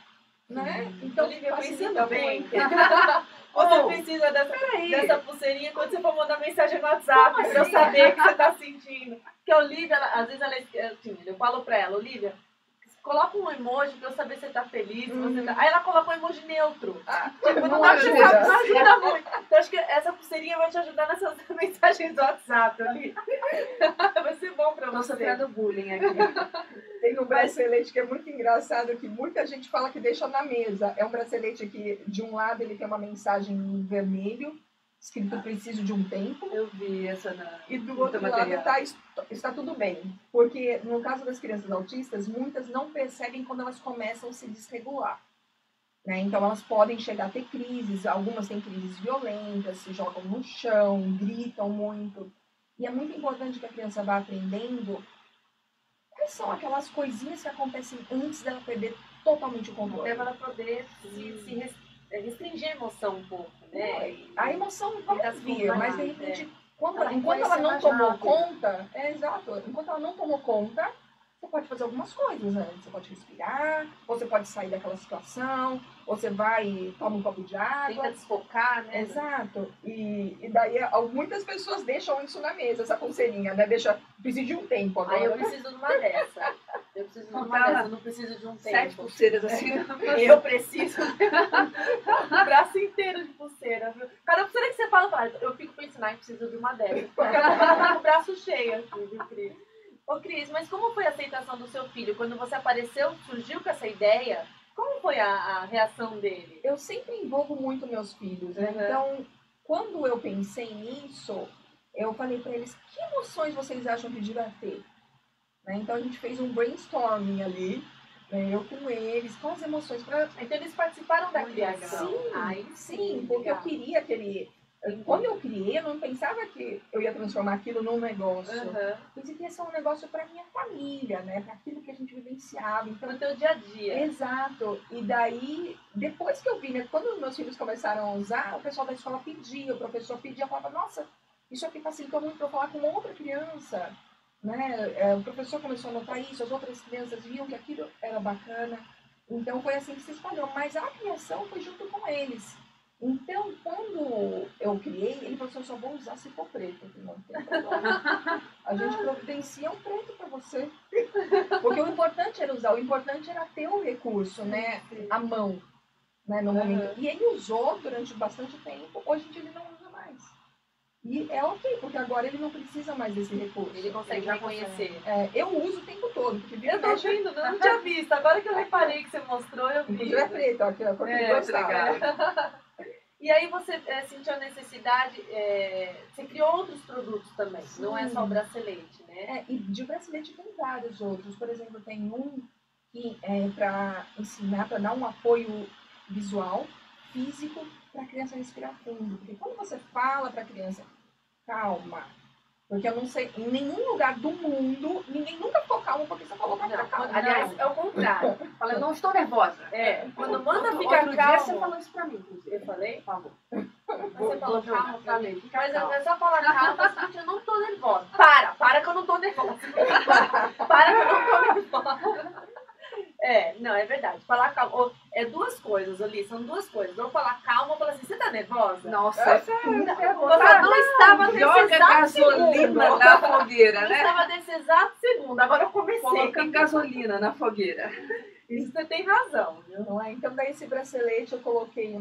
Né? Então, facilita bem. Você precisa dessa pulseirinha quando você for mandar mensagem no WhatsApp para eu saber o que você está sentindo. Porque a Olivia, às vezes eu falo para ela, Olivia, coloca um emoji para eu saber se você tá feliz. Aí ela coloca um emoji neutro. Não ajuda muito. Então acho que essa pulseirinha vai te ajudar nessas mensagens do WhatsApp, Olivia. Vai ser bom para você. Tô sofrendo bullying aqui. Tem um bracelete que é muito engraçado, que muita gente fala que deixa na mesa. É um bracelete que, de um lado, ele tem uma mensagem em vermelho, escrito preciso de um tempo. Eu vi essa e do outro lado está tudo bem. Porque, no caso das crianças autistas, muitas não percebem quando elas começam a se desregular. Né? Então, elas podem chegar a ter crises. Algumas têm crises violentas, se jogam no chão, gritam muito. E é muito importante que a criança vá aprendendo quais são aquelas coisinhas que acontecem antes dela perder totalmente o controle. Até para poder se restringir a emoção um pouco, né? A emoção vai vir, mas de repente, enquanto ela não tomou conta, enquanto ela não tomou conta, você pode fazer algumas coisas, né? Você pode respirar, ou você pode sair daquela situação, ou você vai toma um copo de água. Tenta desfocar, né? Exato. E daí muitas pessoas deixam isso na mesa, essa pulseirinha, né? Preciso de um tempo agora. Aí eu preciso de uma dessa. Eu não preciso de um tempo. 7 pulseiras assim. Eu preciso um braço inteiro de pulseira, viu? Cada pulseira que você fala, eu fico pensando, eu preciso de uma dessas. Porque ela tá com o braço cheio aqui, viu, Cris? Ô, Cris, mas como foi a aceitação do seu filho? Quando você apareceu, surgiu com essa ideia, como foi a reação dele? Eu sempre envolvo muito meus filhos, né? Então, quando eu pensei nisso, eu falei para eles, que emoções vocês acham que devia ter? Né? Então, a gente fez um brainstorming ali, né? Eu com eles, quais emoções. Então, eles participaram da criação? Sim, porque eu queria que ele... Quando eu criei, eu não pensava que eu ia transformar aquilo num negócio. Eu pensei que ia ser um negócio para minha família, né? Para aquilo que a gente vivenciava. Então, no teu dia a dia. Exato. E daí, depois que eu vi, né? Quando os meus filhos começaram a usar, o pessoal da escola pedia, o professor pedia, falava, nossa, isso aqui facilitou muito para eu falar com outra criança. Né? O professor começou a notar isso, as outras crianças viam que aquilo era bacana. Então, foi assim que se espalhou. Mas a criação foi junto com eles. Então, quando eu criei, ele falou assim, eu só vou usar se for preto. Não tem problema. A gente providencia um preto para você. Porque o importante era usar, o importante era ter o recurso, né? A mão, né? No momento. E ele usou durante bastante tempo, hoje em dia ele não usa mais. E é ok, porque agora ele não precisa mais desse recurso. Ele consegue reconhecer. Eu uso o tempo todo. Eu tô vendo, eu não tinha visto. Agora que eu reparei que você mostrou, eu vi. O é preto, ó, aqui, a cor que eu gostava. E aí você sentiu a necessidade, você criou outros produtos também, Sim. não é só o bracelete, né? E de bracelete tem vários outros. Por exemplo, tem um que é para ensinar, para dar um apoio visual, físico, para a criança respirar fundo. Porque quando você fala para a criança, calma, porque eu não sei, em nenhum lugar do mundo, ninguém nunca ficou calmo porque você falou pra ficar calmo. Aliás, é o contrário. Fala, eu não estou nervosa. Quando manda Outro ficar dia calmo... você falou isso pra mim, inclusive. Eu falei? Por favor. Você falou calma pra mim? Fica Mas calma. é só falar calma, gente, eu não tô nervosa. Para que eu não tô nervosa. Para que eu não tô nervosa. Não, é verdade. Falar calma. É duas coisas ali, são duas coisas. Ou falar calma ou falar assim, você tá nervosa? Nossa, Você não estava nesse joga exato gasolina segundo. na fogueira, Não né? estava nesse exato segundo. Agora eu comecei. Colocando gasolina na fogueira. Isso você tem razão, viu? Não é? Então, daí esse bracelete eu coloquei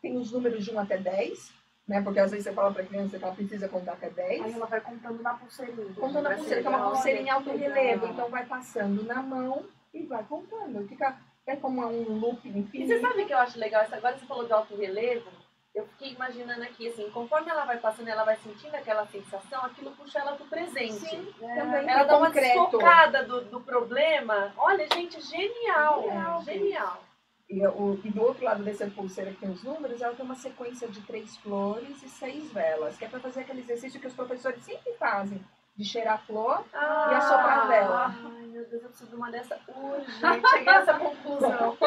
tem os números de 1 até 10, né? Porque às vezes você fala pra criança que ela precisa contar até 10. Aí ela vai contando na pulseirinha. Contando a pulseira, que é uma pulseira em alto relevo. Então vai passando na mão e vai contando. Fica como um loop infinito. E você sabe o que eu acho legal? Agora você falou de alto relevo. Eu fiquei imaginando aqui, assim, conforme ela vai passando, ela vai sentindo aquela sensação, aquilo puxa ela pro presente. Sim, também. Ela dá uma concreto. desfocada do problema. Olha, gente, genial. Genial. E do outro lado dessa pulseira que tem os números, ela tem uma sequência de 3 flores e 6 velas, que é para fazer aquele exercício que os professores sempre fazem, de cheirar a flor e assoprar a vela. Ai, meu Deus, eu preciso de uma dessa urgente. Cheguei a essa conclusão.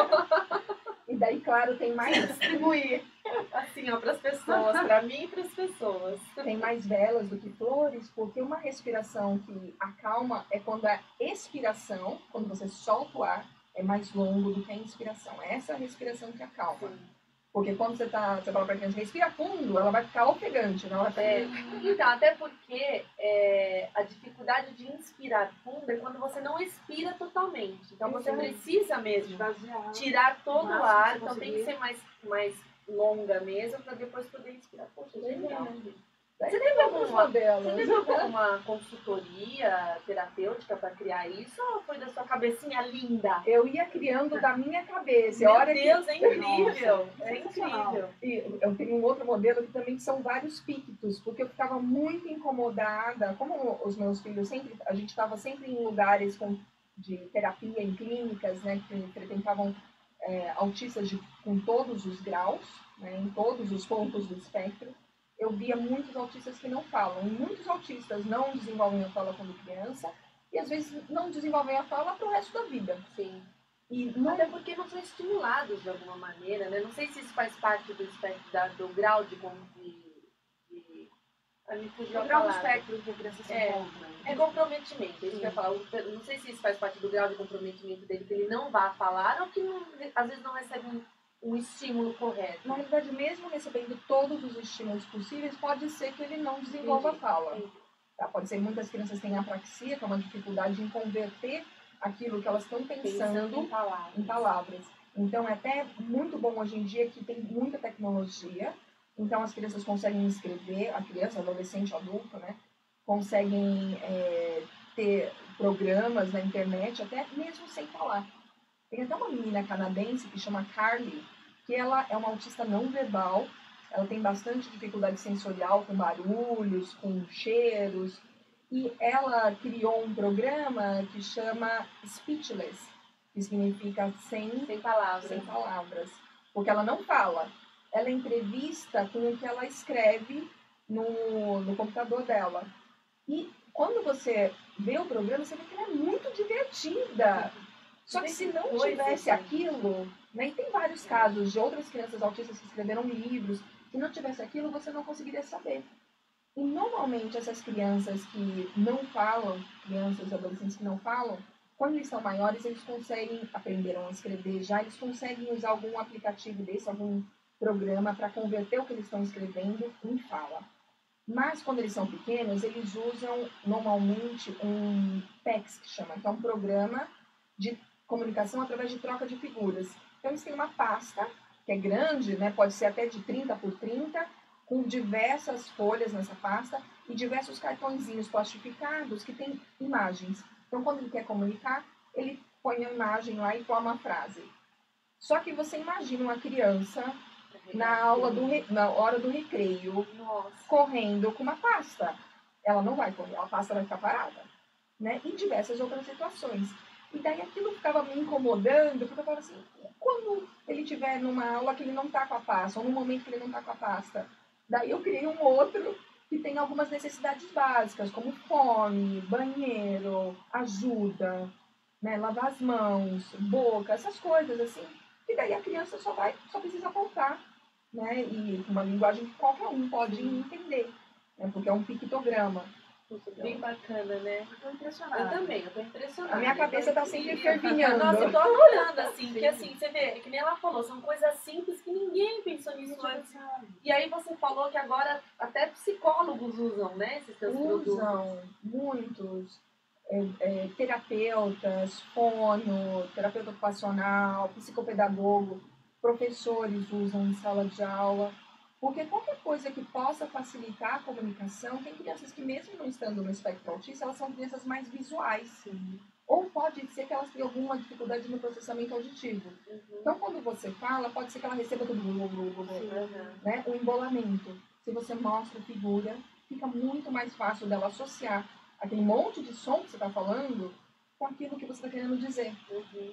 E daí, claro, tem mais... Distribuir, assim, ó, pras pessoas, pra mim e pras pessoas. Tem mais velas do que flores, porque uma respiração que acalma é quando a expiração, quando você solta o ar, é mais longo do que a inspiração. É essa respiração que acalma. Sim. Porque quando você fala pra criança, respira fundo, ela vai ficar ofegante. Não? Então, até porque a dificuldade de inspirar fundo é quando você não expira totalmente. Então, você precisa mesmo Esvaziar. tirar todo o máximo ar. que Então, conseguir. tem que ser mais longa mesmo, para depois poder inspirar. Poxa, genial. Você teve modelos. alguma consultoria terapêutica para criar isso ou foi da sua cabecinha linda? Eu ia criando da minha cabeça. Meu Olha Deus, é incrível! Nossa, É incrível! E eu tenho um outro modelo que também são vários pictos, porque eu ficava muito incomodada. Como os meus filhos a gente estava sempre em lugares de terapia, em clínicas, né, que frequentavam autistas com todos os graus, né, em todos os pontos do espectro. Eu via muitos autistas que não falam. E muitos autistas não desenvolvem a fala quando criança e às vezes não desenvolvem a fala para o resto da vida. Sim. E até porque não são estimulados de alguma maneira, né? Não sei se isso faz parte do espectro do grau de me fugiu a O grau do palavra. espectro que a criança se encontra. É comprometimento, é isso que eu ia falar. Não sei se isso faz parte do grau de comprometimento dele, que ele não vá falar ou que às vezes não recebe um estímulo correto. Na realidade, mesmo recebendo todos os estímulos possíveis, pode ser que ele não desenvolva a fala. Tá? Pode ser que muitas crianças tenham apraxia, que é uma dificuldade em converter aquilo que elas estão pensando em palavras. Então, é até muito bom hoje em dia que tem muita tecnologia. Então, as crianças conseguem escrever, a criança, adolescente, adulto, né? Conseguem ter programas na internet, até mesmo sem falar. Tem até uma menina canadense que chama Carly, que ela é uma autista não verbal. Ela tem bastante dificuldade sensorial com barulhos, com cheiros. E ela criou um programa que chama Speechless, que significa sem palavras. Porque ela não fala. Ela entrevista com o que ela escreve no computador dela. E quando você vê o programa, você vê que ela é muito divertida. Só que se não tivesse aquilo, né, e tem vários casos de outras crianças autistas que escreveram livros, se não tivesse aquilo, você não conseguiria saber. E normalmente essas crianças que não falam, crianças e adolescentes que não falam, quando eles são maiores, eles aprenderam a escrever já, eles conseguem usar algum aplicativo desse, algum programa para converter o que eles estão escrevendo em fala. Mas quando eles são pequenos, eles usam normalmente um PECS, que chama, que é um programa de comunicação através de troca de figuras. Então, eles têm uma pasta, que é grande, né? Pode ser até de 30 por 30, com diversas folhas nessa pasta e diversos cartõezinhos plastificados que têm imagens. Então, quando ele quer comunicar, ele põe a imagem lá e forma a frase. Só que você imagina uma criança na hora do recreio, correndo com uma pasta. Ela não vai correr, a pasta vai ficar parada, né? E diversas outras situações. E daí aquilo ficava me incomodando, porque eu falava assim, quando ele estiver numa aula que ele não está com a pasta, ou num momento que ele não está com a pasta, daí eu criei um outro que tem algumas necessidades básicas, como fome, banheiro, ajuda, né, lavar as mãos, boca, essas coisas assim. E daí a criança só precisa apontar, né, e uma linguagem que qualquer um pode entender, né, porque é um pictograma. Bem bacana, né? Eu tô impressionada. Eu também, eu tô impressionada. A minha cabeça tá sempre fervilhando. Nossa, eu tô adorando, assim, porque assim, você vê, que nem ela falou, são coisas simples que ninguém pensou nisso antes. E aí você falou que agora até psicólogos usam, né, esses seus produtos. Usam, muitos. Terapeutas, fono, terapeuta ocupacional, psicopedagogo, professores usam em sala de aula. Porque qualquer coisa que possa facilitar a comunicação, tem crianças que mesmo não estando no espectro autista, elas são crianças mais visuais. Sim. Ou pode ser que elas tenham alguma dificuldade no processamento auditivo. Então, quando você fala, pode ser que ela receba tudo, né? O embolamento. Se você mostra figura, fica muito mais fácil dela associar aquele monte de som que você está falando com aquilo que você está querendo dizer.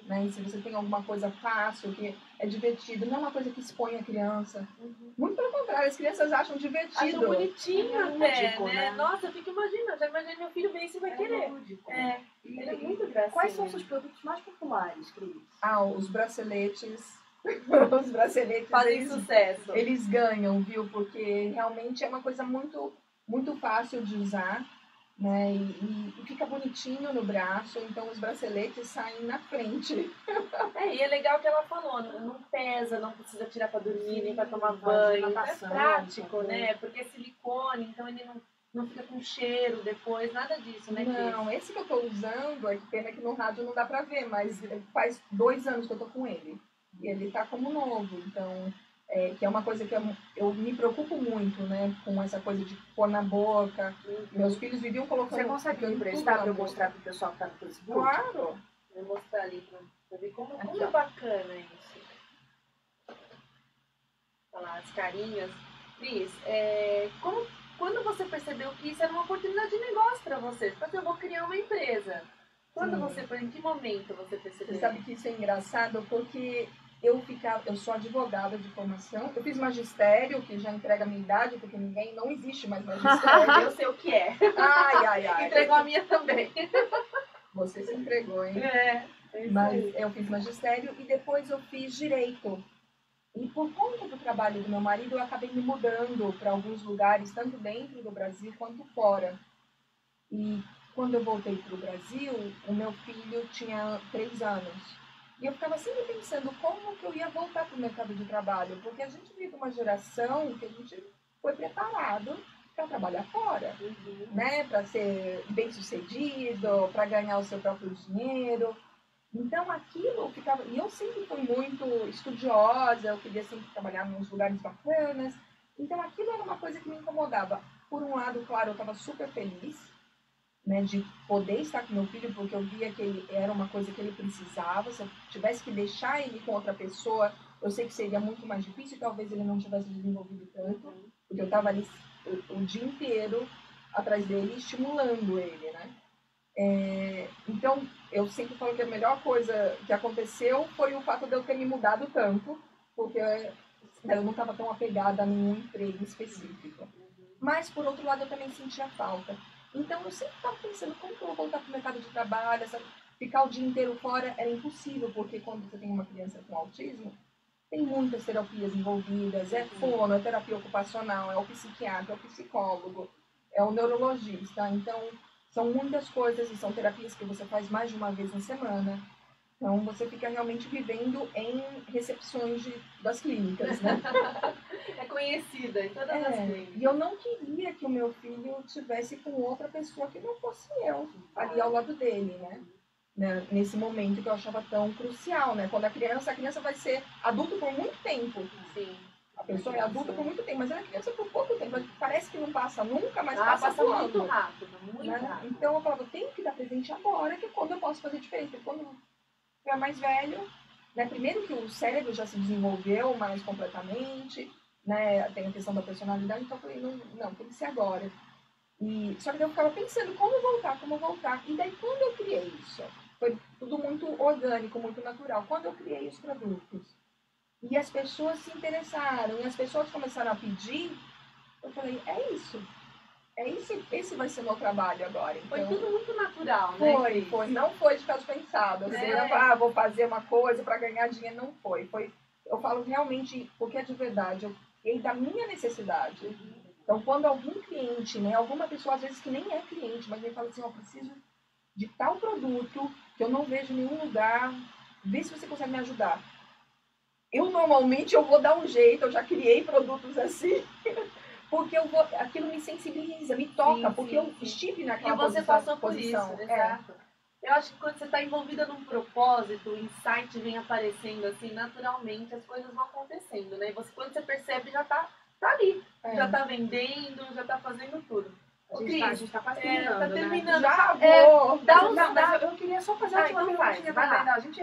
Né? E se você tem alguma coisa fácil, que é divertido, não é uma coisa que expõe a criança. Muito pelo contrário, as crianças acham divertido. Acham bonitinho até, né? Nossa, eu fico imaginando, já imaginei meu filho ver isso e vai querer. Lúdico. Ele é muito gracinha. Quais são os seus produtos mais populares, Cris? Os braceletes. Os braceletes fazem sucesso. Eles ganham, viu? Porque realmente é uma coisa muito, muito fácil de usar. Né? E fica bonitinho no braço, então os braceletes saem na frente. E é legal que ela falou, não pesa, não precisa tirar para dormir, nem para tomar banho. É prático, né? Porque é silicone, então ele não fica com cheiro depois, nada disso, né? Não, esse que eu tô usando, é que pena que no rádio não dá pra ver, mas faz 2 anos que eu tô com ele. E ele tá como novo, então... que é uma coisa que eu me preocupo muito, né? Com essa coisa de pôr na boca. Meus filhos viviam colocando... Você consegue me emprestar para eu mostrar pro pessoal que tá no Facebook? Claro! Vou mostrar ali pra ver como é bacana isso. Olha lá, as carinhas. Cris, quando você percebeu que isso era uma oportunidade de negócio para você? Porque eu vou criar uma empresa. Em que momento você percebeu? Você sabe que isso é engraçado porque... Eu sou advogada de formação. Eu fiz magistério, que já entrega a minha idade, porque não existe mais magistério. Eu sei o que é. Ai. Entregou a minha também. Você se entregou, hein? Mas eu fiz magistério e depois eu fiz direito. E por conta do trabalho do meu marido, eu acabei me mudando para alguns lugares, tanto dentro do Brasil quanto fora. E quando eu voltei para o Brasil, o meu filho tinha 3 anos. E eu ficava sempre pensando como que eu ia voltar para o mercado de trabalho, porque a gente vive uma geração que a gente foi preparado para trabalhar fora, né? Para ser bem-sucedido, para ganhar o seu próprio dinheiro. Então aquilo ficava... E eu sempre fui muito estudiosa, eu queria sempre trabalhar em uns lugares bacanas. Então aquilo era uma coisa que me incomodava. Por um lado, claro, eu estava super feliz, né, de poder estar com meu filho, porque eu via que ele era uma coisa que ele precisava. Se eu tivesse que deixar ele com outra pessoa, eu sei que seria muito mais difícil, talvez ele não tivesse desenvolvido tanto, porque eu estava ali o dia inteiro atrás dele, estimulando ele, né? Então, eu sempre falo que a melhor coisa que aconteceu foi o fato de eu ter me mudado tanto, porque eu não estava tão apegada a nenhum emprego específico. Mas, por outro lado, eu também sentia falta. Então, eu sempre estava pensando, como que eu vou voltar para o mercado de trabalho? Ficar o dia inteiro fora era impossível, porque quando você tem uma criança com autismo, tem muitas terapias envolvidas. É fono, é terapia ocupacional, é o psiquiatra, é o psicólogo, é o neurologista. Então, são muitas coisas e são terapias que você faz mais de uma vez na semana. Então, você fica realmente vivendo em recepções das clínicas, né? É conhecida em todas as clínicas. E eu não queria que o meu filho estivesse com outra pessoa que não fosse eu, ali ao lado dele, né? Nesse momento que eu achava tão crucial, né? Quando a criança vai ser adulto por muito tempo. Sim. A pessoa é adulta por muito tempo, mas ela é criança por pouco tempo. Parece que não passa nunca, mas passa voando. Muito rápido, muito rápido. Então eu falava, eu tenho que dar presente agora, que é quando eu posso fazer diferença. Porque quando eu é mais velho, né? Primeiro que o cérebro já se desenvolveu mais completamente, né? Tem a questão da personalidade, então eu falei, não, tem que ser agora. Só que eu ficava pensando, como voltar? E daí, quando eu criei isso, foi tudo muito orgânico, muito natural. Quando eu criei os produtos, e as pessoas se interessaram, e as pessoas começaram a pedir, eu falei, é isso. Esse vai ser meu trabalho agora. Então, foi tudo muito natural, né? Foi. Não foi de caso pensado. Assim, vou fazer uma coisa para ganhar dinheiro. Não foi. Eu falo realmente, porque é de verdade. Eu criei da minha necessidade. Então, quando algum cliente, né, alguma pessoa, às vezes que nem é cliente, mas me fala assim, eu preciso de tal produto que eu não vejo em nenhum lugar, vê se você consegue me ajudar. Normalmente, eu vou dar um jeito, eu já criei produtos assim, porque aquilo me sensibiliza, me toca, porque eu estive naquela posição. E você passou por isso, exato. Eu acho que quando você está envolvida num propósito, o insight vem aparecendo assim, naturalmente as coisas vão acontecendo, né? E quando você percebe, já tá ali. Já tá vendendo, já tá fazendo tudo. A gente tá quase terminando, tá terminando. Né? Já vou! Mas eu queria só fazer uma perguntinha também. A gente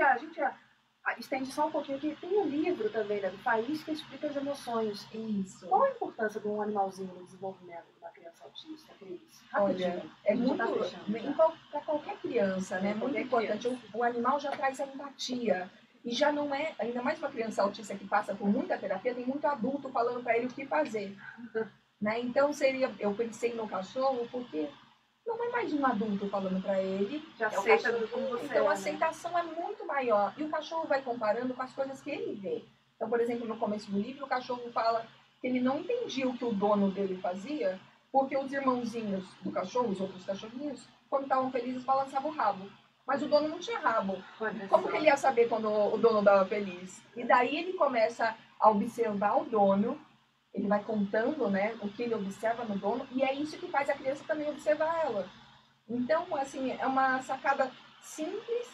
estende só um pouquinho aqui. Tem um livro também, né, do País, que explica as emoções. Isso. Qual a importância de um animalzinho no desenvolvimento de uma criança autista, Cris? Olha, é muito... Para qualquer criança, né? É muito importante. O animal já traz a empatia. E já não é, ainda mais uma criança autista que passa por muita terapia, tem muito adulto falando para ele o que fazer. Né? Então, eu pensei no cachorro porque não é mais um adulto falando para ele. Já aceita como você então, a aceitação é muito maior. E o cachorro vai comparando com as coisas que ele vê. Então, por exemplo, no começo do livro, o cachorro fala que ele não entendia o que o dono dele fazia, porque os irmãozinhos do cachorro, os outros cachorrinhos, quando estavam felizes, balançavam o rabo. Mas o dono não tinha rabo. Como que ele ia saber quando o dono estava feliz? E daí ele começa a observar o dono, ele vai contando, né, o que ele observa no dono, e é isso que faz a criança também observar ela. Então, assim, é uma sacada simples,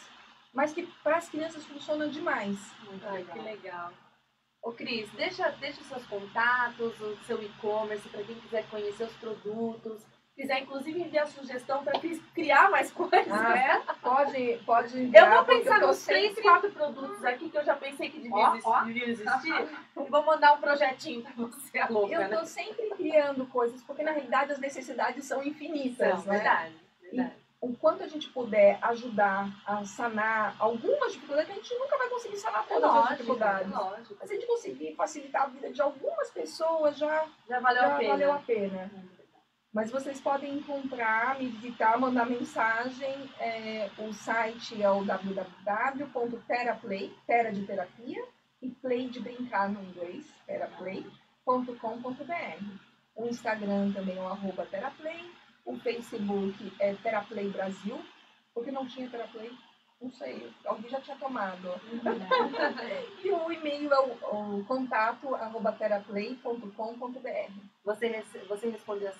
mas que para as crianças funciona demais. Que legal. Ô Cris, deixa os seus contatos, o seu e-commerce, para quem quiser conhecer os produtos, quiser inclusive enviar sugestão para criar mais coisas, né? Pode enviar. Eu vou pensar nos 3, 4 produtos aqui que eu já pensei que deviam existir e vou mandar um projetinho para você, a louca, Eu tô sempre criando coisas, porque na realidade as necessidades são infinitas, né? Verdade. E o quanto a gente puder ajudar a sanar algumas dificuldades, a gente nunca vai conseguir sanar todas as dificuldades. Lógico. Mas se a gente conseguir facilitar a vida de algumas pessoas, já valeu a pena. Mas vocês podem encontrar, me visitar, mandar mensagem. O site é o www.teraplay, Tera de terapia, e play de brincar no inglês, teraplay.com.br. O Instagram também é o @teraplay. O Facebook é Teraplay Brasil, porque não tinha Teraplay, não sei, alguém já tinha tomado. E o e-mail é o contato @teraplay.com.br. Você responde as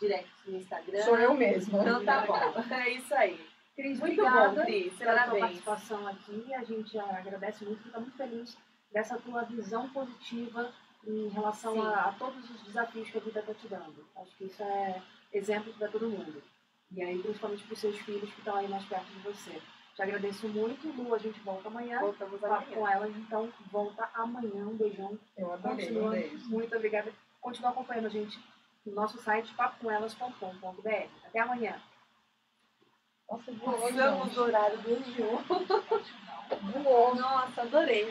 directs no Instagram? Sou eu mesma. Então tá bom, é isso aí. Cris, muito obrigada bom, Cris. pela tua participação aqui. A gente agradece muito, fica muito feliz dessa tua visão positiva em relação a todos os desafios que a vida está te dando. Acho que isso é exemplo para todo mundo. E aí, principalmente para os seus filhos que estão aí mais perto de você. Te agradeço muito, Lu. A gente volta amanhã. Voltamos amanhã. Com ela, então volta amanhã. Um beijão. Eu adorei. Um beijo. Muito obrigada. Continua acompanhando a gente no nosso site papocomelas.com.br. Até amanhã. Nossa, voou. Passamos o horário do jogo. Voou. Nossa, adorei.